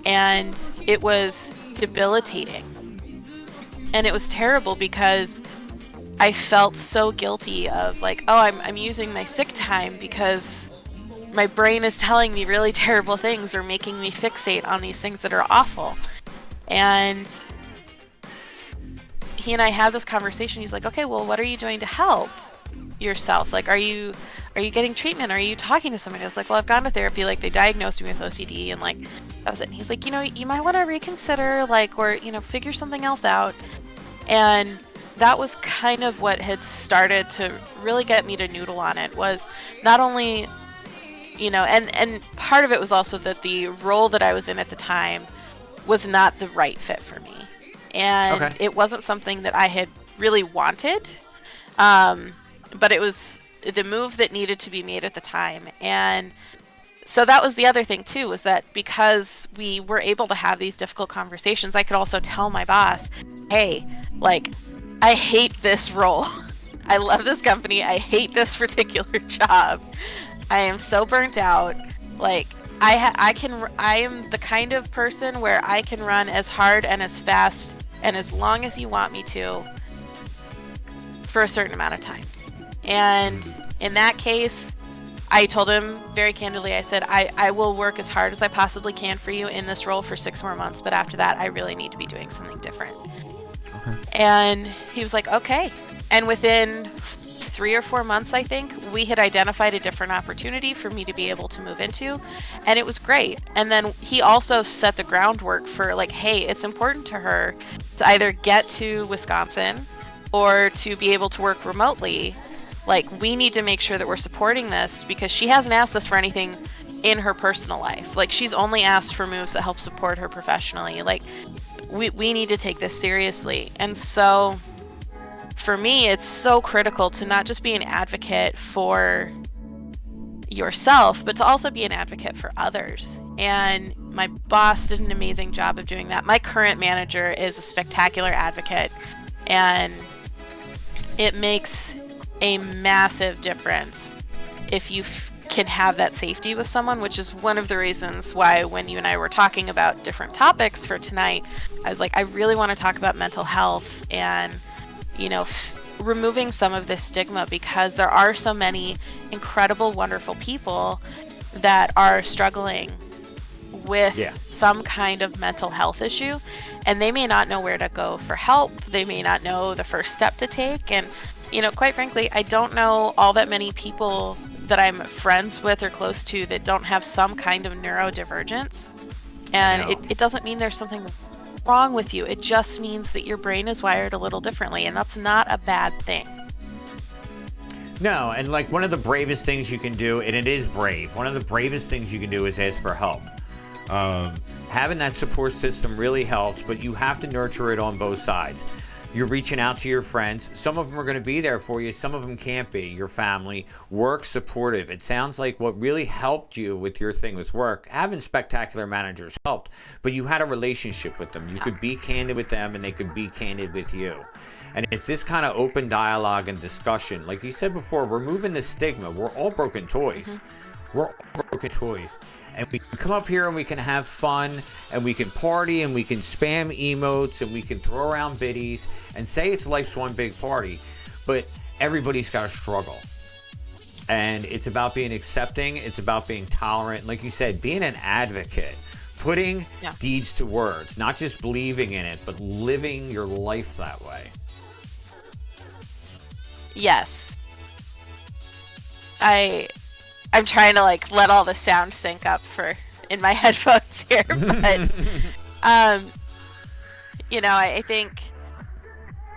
and it was debilitating. And it was terrible because I felt so guilty of like, oh, I'm using my sick time because my brain is telling me really terrible things or making me fixate on these things that are awful. And he and I had this conversation. He's like, okay, well, what are you doing to help yourself? Like, are you getting treatment? Are you talking to somebody? I was like, well, I've gone to therapy. Like, they diagnosed me with OCD, and like, that was it. And he's like, you might want to reconsider, like, or, figure something else out. And that was kind of what had started to really get me to noodle on it, was not only, and part of it was also that the role that I was in at the time was not the right fit for me. And It wasn't something that I had really wanted. But it was the move that needed to be made at the time. And so that was the other thing too, was that because we were able to have these difficult conversations, I could also tell my boss, hey, like, I hate this role. I love this company. I hate this particular job. I am so burnt out. Like, I am the kind of person where I can run as hard and as fast and as long as you want me to for a certain amount of time. And in that case, I told him very candidly, I said, I will work as hard as I possibly can for you in this role for 6 more months, but after that, I really need to be doing something different. Okay. And he was like, okay. And within 3 or 4 months, I think, we had identified a different opportunity for me to be able to move into, and it was great. And then he also set the groundwork for, like, hey, it's important to her to either get to Wisconsin or to be able to work remotely. Like, we need to make sure that we're supporting this, because she hasn't asked us for anything in her personal life. Like, she's only asked for moves that help support her professionally. Like, we need to take this seriously. And so for me, it's so critical to not just be an advocate for yourself, but to also be an advocate for others. And my boss did an amazing job of doing that. My current manager is a spectacular advocate, and it makes a massive difference if you can have that safety with someone, which is one of the reasons why when you and I were talking about different topics for tonight, I was like, I really want to talk about mental health and, you know, removing some of this stigma, because there are so many incredible, wonderful people that are struggling with some kind of mental health issue, and they may not know where to go for help. They may not know the first step to take. And, you know, quite frankly, I don't know all that many people that I'm friends with or close to that don't have some kind of neurodivergence. And it doesn't mean there's something wrong with you. It just means that your brain is wired a little differently, and that's not a bad thing. No, and like one of the bravest things you can do, and it is brave, one of the bravest things you can do is ask for help. Having that support system really helps, but you have to nurture it on both sides. You're reaching out to your friends. Some of them are going to be there for you. Some of them can't be. Your family, work supportive. It sounds like what really helped you with your thing with work, having spectacular managers helped, but you had a relationship with them. You could be candid with them, and they could be candid with you. And it's this kind of open dialogue and discussion. Like you said before, removing the stigma. We're all broken toys. We're all broken toys. And we can come up here and we can have fun, and we can party, and we can spam emotes, and we can throw around biddies and say it's life's one big party. But everybody's got to struggle. And it's about being accepting. It's about being tolerant. Like you said, being an advocate, putting deeds to words, not just believing in it, but living your life that way. Yes. I'm trying to like let all the sound sync up in my headphones here, but you know, I think,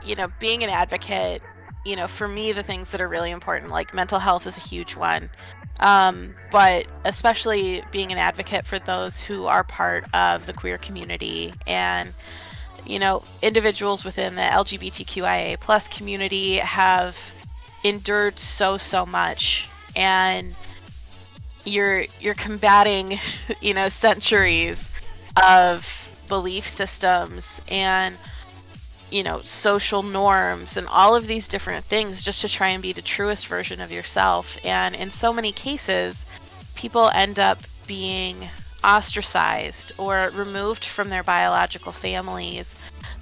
you know, being an advocate, you know, for me, the things that are really important, like mental health is a huge one, but especially being an advocate for those who are part of the queer community, and, you know, individuals within the LGBTQIA plus community have endured so much, and you're combating, you know, centuries of belief systems and, you know, social norms and all of these different things just to try and be the truest version of yourself. And in so many cases, people end up being ostracized or removed from their biological families,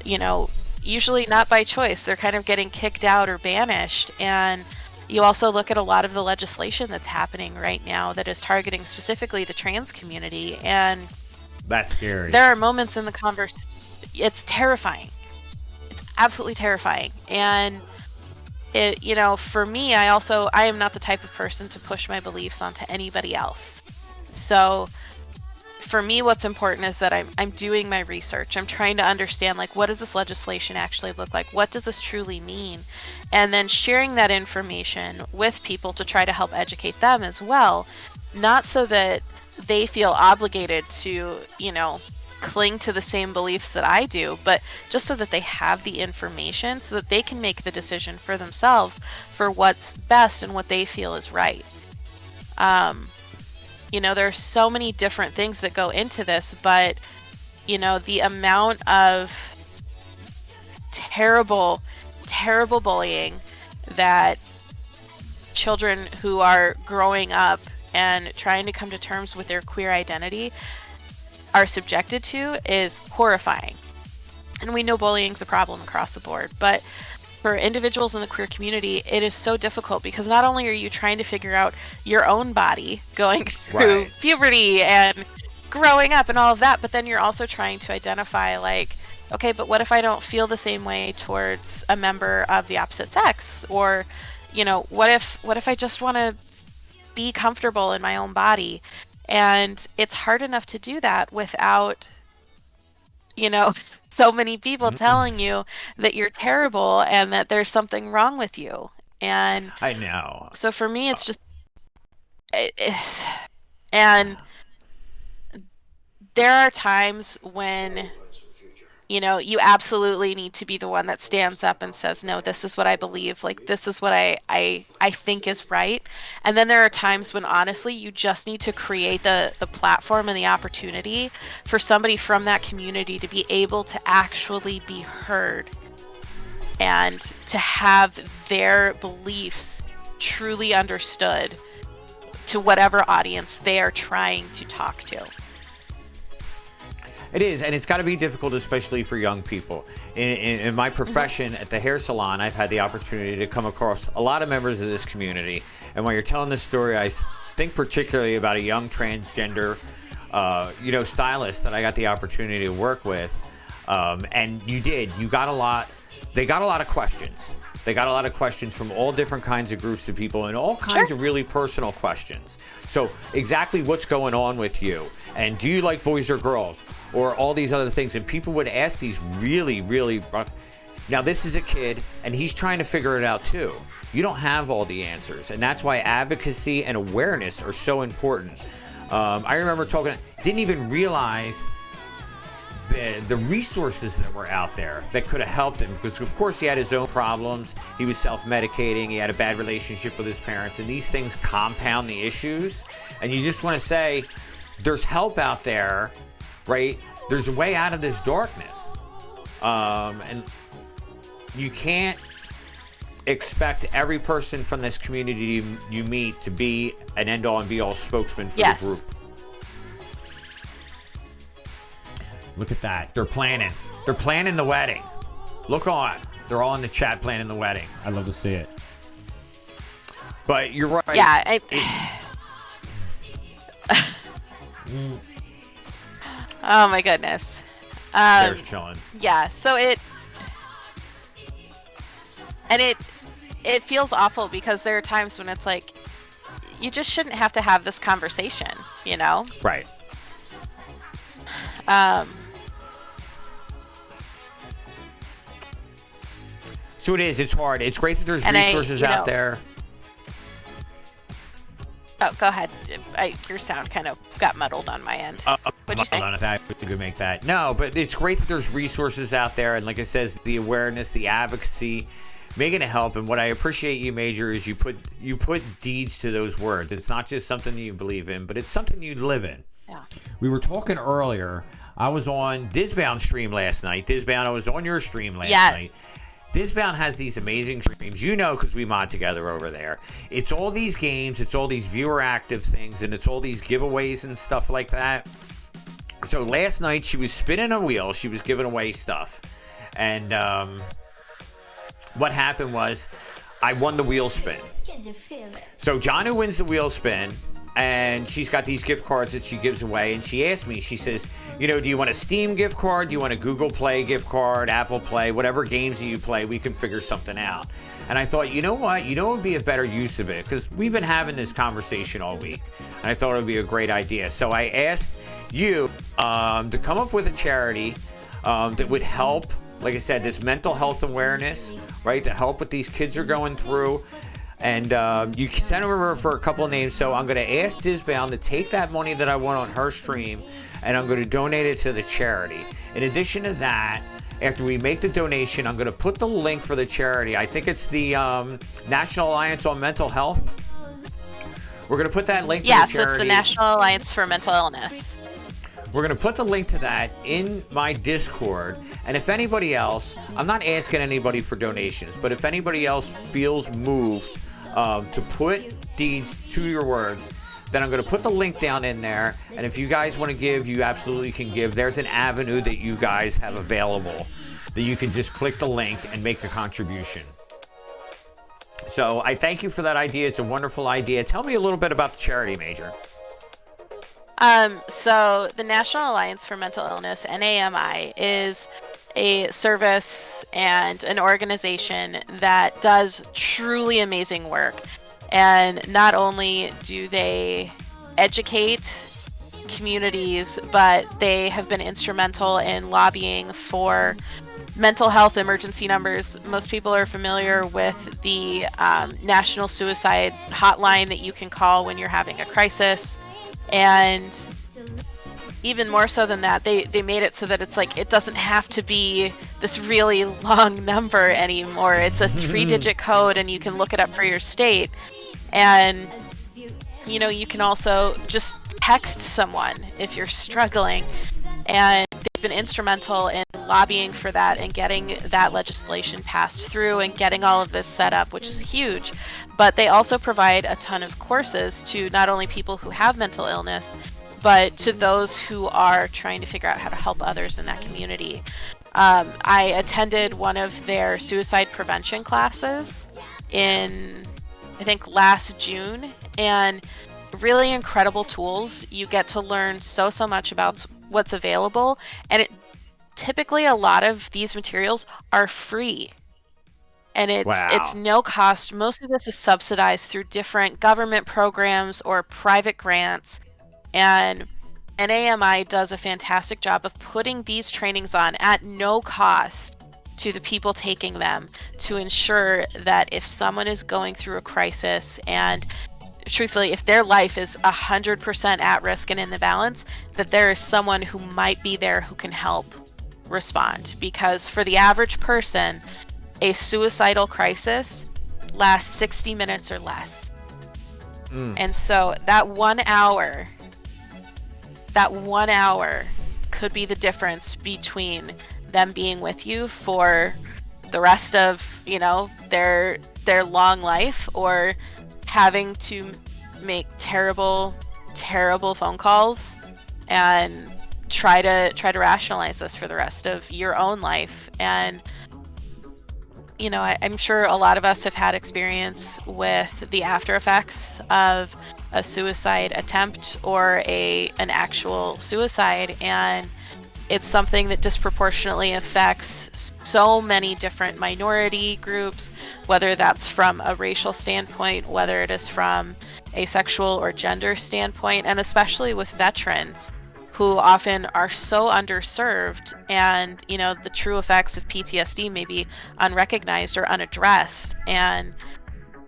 you know, usually not by choice. They're kind of getting kicked out or banished. And you also look at a lot of the legislation that's happening right now that is targeting specifically the trans community, and that's scary. There are moments in the conversation, it's terrifying. It's absolutely terrifying. And it, you know, for me, I am not the type of person to push my beliefs onto anybody else. So for me, what's important is that I'm doing my research. I'm trying to understand, like, what does this legislation actually look like? What does this truly mean? And then sharing that information with people to try to help educate them as well. Not so that they feel obligated to, you know, cling to the same beliefs that I do, but just so that they have the information so that they can make the decision for themselves for what's best and what they feel is right. You know, there are so many different things that go into this, but, you know, the amount of terrible bullying that children who are growing up and trying to come to terms with their queer identity are subjected to is horrifying. And we know bullying's a problem across the board, but for individuals in the queer community, it is so difficult because not only are you trying to figure out your own body going through puberty and growing up and all of that, but then you're also trying to identify, like, okay, but what if I don't feel the same way towards a member of the opposite sex? Or, you know, what if I just want to be comfortable in my own body? And it's hard enough to do that without, you know, so many people telling you that you're terrible and that there's something wrong with you. And I know. So for me, it's just, and there are times when, you know, you absolutely need to be the one that stands up and says, no, this is what I believe. Like, this is what I think is right. And then there are times when, honestly, you just need to create the platform and the opportunity for somebody from that community to be able to actually be heard and to have their beliefs truly understood to whatever audience they are trying to talk to. It is, and it's got to be difficult, especially for young people. In my profession at the hair salon, I've had the opportunity to come across a lot of members of this community. And when you're telling this story, I think particularly about a young transgender, stylist that I got the opportunity to work with. And you got a lot. They got a lot of questions. They got a lot of questions from all different kinds of groups of people and all kinds of really personal questions. So exactly what's going on with you? And do you like boys or girls? Or all these other things. And people would ask these really, really... Now, this is a kid, and he's trying to figure it out, too. You don't have all the answers. And that's why advocacy and awareness are so important. I remember didn't even realize the resources that were out there that could have helped him, because of course he had his own problems. He was self-medicating. He had a bad relationship with his parents, and these things compound the issues. And you just want to say, there's help out there, right? There's a way out of this darkness. And you can't expect every person from this community you meet to be an end-all and be-all spokesman for the group. Look at that. They're planning. They're planning the wedding. Look on. They're all in the chat planning the wedding. I'd love to see it. But you're right. Yeah. Oh my goodness. There's chilling. Yeah. So it feels awful because there are times when it's like, you just shouldn't have to have this conversation, you know? Right. So it is. It's hard. It's great that there's resources out there. Oh, go ahead. Your sound kind of got muddled on my end. What'd you say? Hold on, if I could make that. No, but it's great that there's resources out there, and like I says, the awareness, the advocacy, making it help. And what I appreciate you, Major, is you put deeds to those words. It's not just something you believe in, but it's something you live in. Yeah. We were talking earlier. I was on Disbound stream last night. Disbound, I was on your stream last night. Disbound has these amazing streams, because we mod together over there. It's all these games, it's all these viewer active things, and it's all these giveaways and stuff like that. So last night she was spinning a wheel, she was giving away stuff. And what happened was I won the wheel spin. So John wins the wheel spin, and she's got these gift cards that she gives away, and she asked me, she says, do you want a Steam gift card? Do you want a Google Play gift card, Apple Play, whatever games you play, we can figure something out. And I thought, you know what? What would be a better use of it? Because we've been having this conversation all week, and I thought it would be a great idea. So I asked you to come up with a charity that would help, like I said, this mental health awareness, right, to help what these kids are going through. And you can send over for a couple of names. So I'm going to ask Disbound to take that money that I won on her stream, and I'm going to donate it to the charity. In addition to that, after we make the donation, I'm going to put the link for the charity. I think it's the National Alliance on Mental Health. We're going to put that link to the charity. Yeah, so it's the National Alliance for Mental Illness. We're going to put the link to that in my Discord. And if anybody else, I'm not asking anybody for donations, but if anybody else feels moved to put deeds to your words, then I'm going to put the link down in there. And if you guys want to give, you absolutely can give. There's an avenue that you guys have available that you can just click the link and make a contribution. So I thank you for that idea. It's a wonderful idea. Tell me a little bit about the charity, Major. So the National Alliance for Mental Illness, NAMI, is a service and an organization that does truly amazing work. And not only do they educate communities, but they have been instrumental in lobbying for mental health emergency numbers. Most people are familiar with the National Suicide Hotline that you can call when you're having a crisis. And even more so than that, they made it so that it's like, it doesn't have to be this really long number anymore. It's a 3-digit code, and you can look it up for your state. And, you know, you can also just text someone if you're struggling. And they've been instrumental in lobbying for that and getting that legislation passed through and getting all of this set up, which is huge. But they also provide a ton of courses to not only people who have mental illness, but to those who are trying to figure out how to help others in that community. I attended one of their suicide prevention classes in, I think, last June, and really incredible tools. You get to learn so much about what's available, and typically a lot of these materials are free, and it's no cost. Most of this is subsidized through different government programs or private grants, and NAMI does a fantastic job of putting these trainings on at no cost to the people taking them, to ensure that if someone is going through a crisis, and truthfully, if their life is 100% at risk and in the balance, that there is someone who might be there who can help respond. Because for the average person, a suicidal crisis lasts 60 minutes or less. And so that 1 hour could be the difference between them being with you for the rest of, you know, their long life, or having to make terrible phone calls and try to rationalize this for the rest of your own life. And, you know, I'm sure a lot of us have had experience with the after effects of a suicide attempt or an actual suicide, and it's something that disproportionately affects so many different minority groups, whether that's from a racial standpoint, whether it is from a sexual or gender standpoint, and especially with veterans who often are so underserved, and, you know, the true effects of PTSD may be unrecognized or unaddressed. And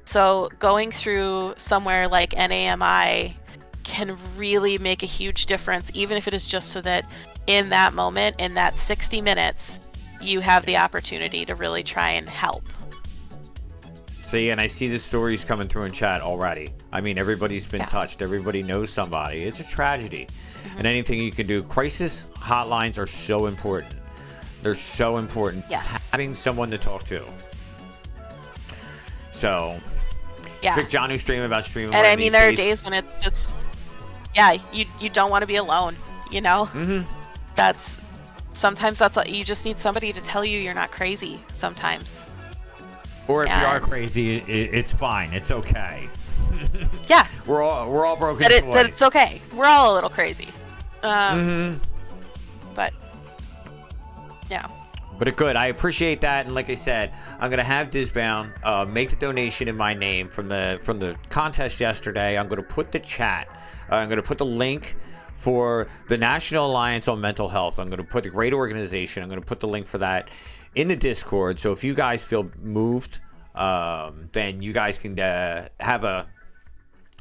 so going through somewhere like NAMI can really make a huge difference, even if it is just so that in that moment, in that 60 minutes, you have the opportunity to really try and help. See, and I see the stories coming through in chat already. I mean, everybody's been touched. Everybody knows somebody. It's a tragedy. And anything you can do. Crisis hotlines are so important. They're so important. Yes. Having someone to talk to. So, Vic John, who's streaming about streaming. And I mean, there are days when it's just, you don't want to be alone, you know? Sometimes you just need somebody to tell you you're not crazy sometimes. Or if you are crazy, it's fine. It's okay. Yeah. We're all broken that toys. it's okay. We're all a little crazy. But, yeah. But good. I appreciate that. And like I said, I'm going to have Disbound make the donation in my name from the contest yesterday. I'm going to put the chat. I'm going to put the link for the National Alliance on Mental Health. I'm going to put the great organization. I'm going to put the link for that in the Discord. So if you guys feel moved, then you guys can have a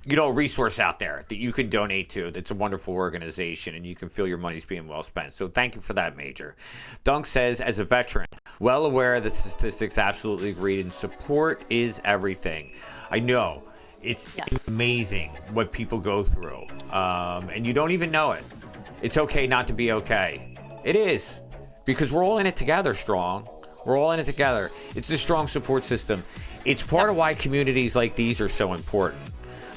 resource out there that you can donate to. That's a wonderful organization, and you can feel your money's being well spent. So thank you for that, Major. Dunk says, as a veteran, well aware of the statistics, absolutely agreed, and support is everything. I know. It's amazing what people go through, and you don't even know it. It's okay not to be okay. It is, because we're all in it together, strong. We're all in it together. It's a strong support system. It's part of why communities like these are so important.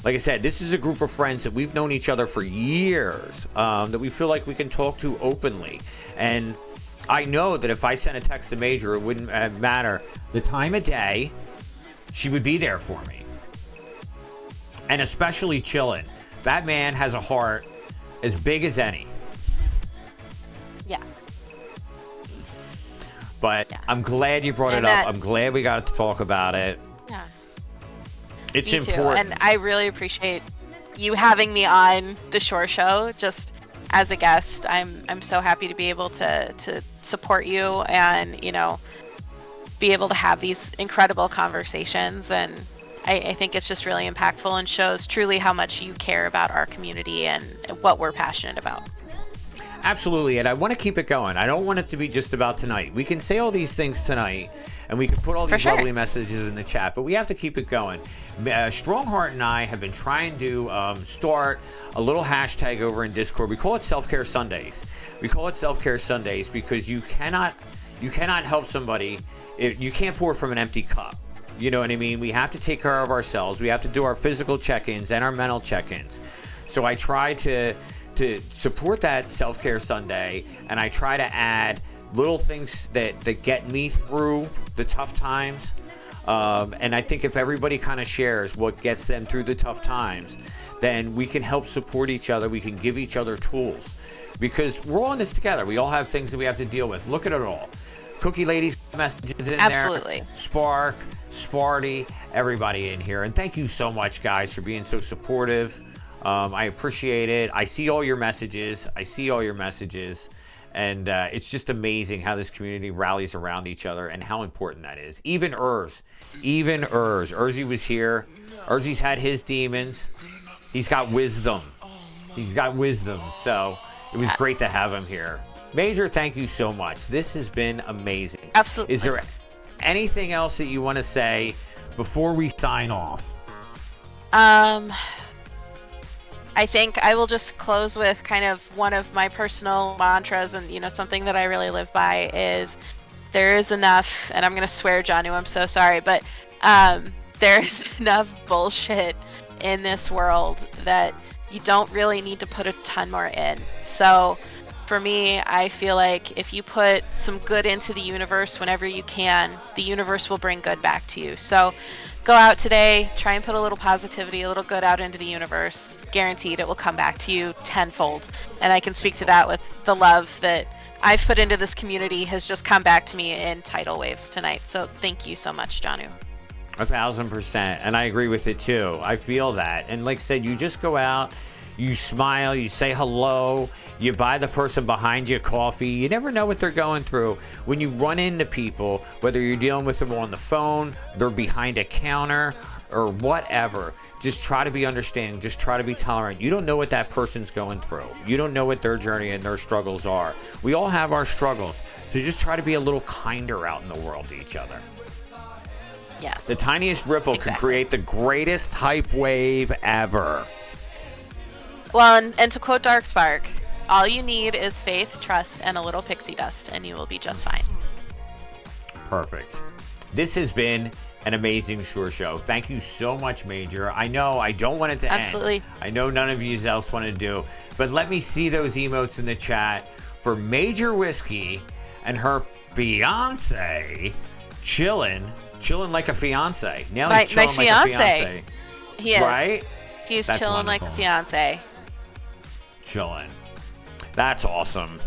Like I said, this is a group of friends that we've known each other for years, that we feel like we can talk to openly. And I know that if I sent a text to Major, it wouldn't matter the time of day, she would be there for me. And especially Chillin'. That man has a heart as big as any. Yes. But I'm glad you brought it up. I'm glad we got to talk about it. Yeah. It's Me important. Too. And I really appreciate you having me on the ShoreShow just as a guest. I'm so happy to be able to support you and, you know, be able to have these incredible conversations. And I think it's just really impactful and shows truly how much you care about our community and what we're passionate about. Absolutely, and I want to keep it going. I don't want it to be just about tonight. We can say all these things tonight, and we can put all these lovely messages in the chat, but we have to keep it going. Strongheart and I have been trying to start a little hashtag over in Discord. We call it Self-Care Sundays. We call it Self-Care Sundays because you cannot help somebody. You can't pour from an empty cup. You know what I mean? We have to take care of ourselves. We have to do our physical check-ins and our mental check-ins. So I try to support that Self-Care Sunday, and I try to add little things that get me through the tough times. And I think if everybody kind of shares what gets them through the tough times, then we can help support each other. We can give each other tools because we're all in this together. We all have things that we have to deal with. Look at it all. Cookie Lady's messages in Absolutely. there. Spark, Sparty, everybody in here. And thank you so much, guys, for being so supportive. I appreciate it. I see all your messages. And it's just amazing how this community rallies around each other and how important that is. Even Urzi was here. Urzi's had his demons. He's got wisdom. So it was great to have him here. Major, thank you so much. This has been amazing. Absolutely. Is there anything else that you want to say before we sign off? I think I will just close with kind of one of my personal mantras, and you know, something that I really live by is there is enough, and I'm going to swear, Janu, I'm so sorry, but there's enough bullshit in this world that you don't really need to put a ton more in. So for me, I feel like if you put some good into the universe whenever you can, the universe will bring good back to you. So go out today, try and put a little positivity, a little good out into the universe. Guaranteed it will come back to you tenfold. And I can speak to that with the love that I've put into this community has just come back to me in tidal waves tonight. So thank you so much, Janu. 1,000%. And I agree with it too. I feel that. And like I said, you just go out, you smile, you say hello, you buy the person behind you coffee. You never know what they're going through. When you run into people, whether you're dealing with them on the phone, they're behind a counter, or whatever, just try to be understanding. Just try to be tolerant. You don't know what that person's going through. You don't know what their journey and their struggles are. We all have our struggles. So just try to be a little kinder out in the world to each other. Yes. The tiniest ripple can create the greatest hype wave ever. Well, and to quote Darkspark, all you need is faith, trust, and a little pixie dust, and you will be just fine. Perfect. This has been an amazing ShoreShow. Thank you so much, Major. I know I don't want it to Absolutely. end. I know none of you else want to do, but let me see those emotes in the chat for MajorWhiskey and her fiance, chilling like a fiance. Now he's chilling like a fiance. He is. Right? He's That's chilling wonderful. like a fiance. Chilling. That's awesome.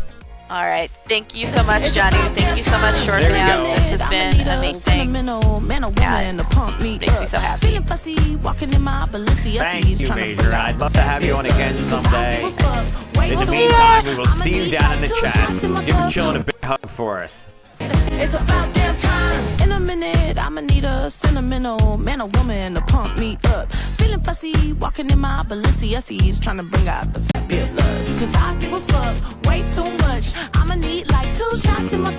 All right. Thank you so much, Johnny. Thank you so much, Short There we Fam. go. This has been amazing. Makes me so happy. Thank you, Major. I'd love to have you on again someday. In the meantime, we will see you down in the chats. Give him Chillin' a big hug for us. It's about damn time. In a minute, I'ma need a sentimental man or woman to pump me up. Feeling fussy, walking in my Balenciennes, trying to bring out the fabulous. Cause I give a fuck way too much. I'ma need like 2 shots in my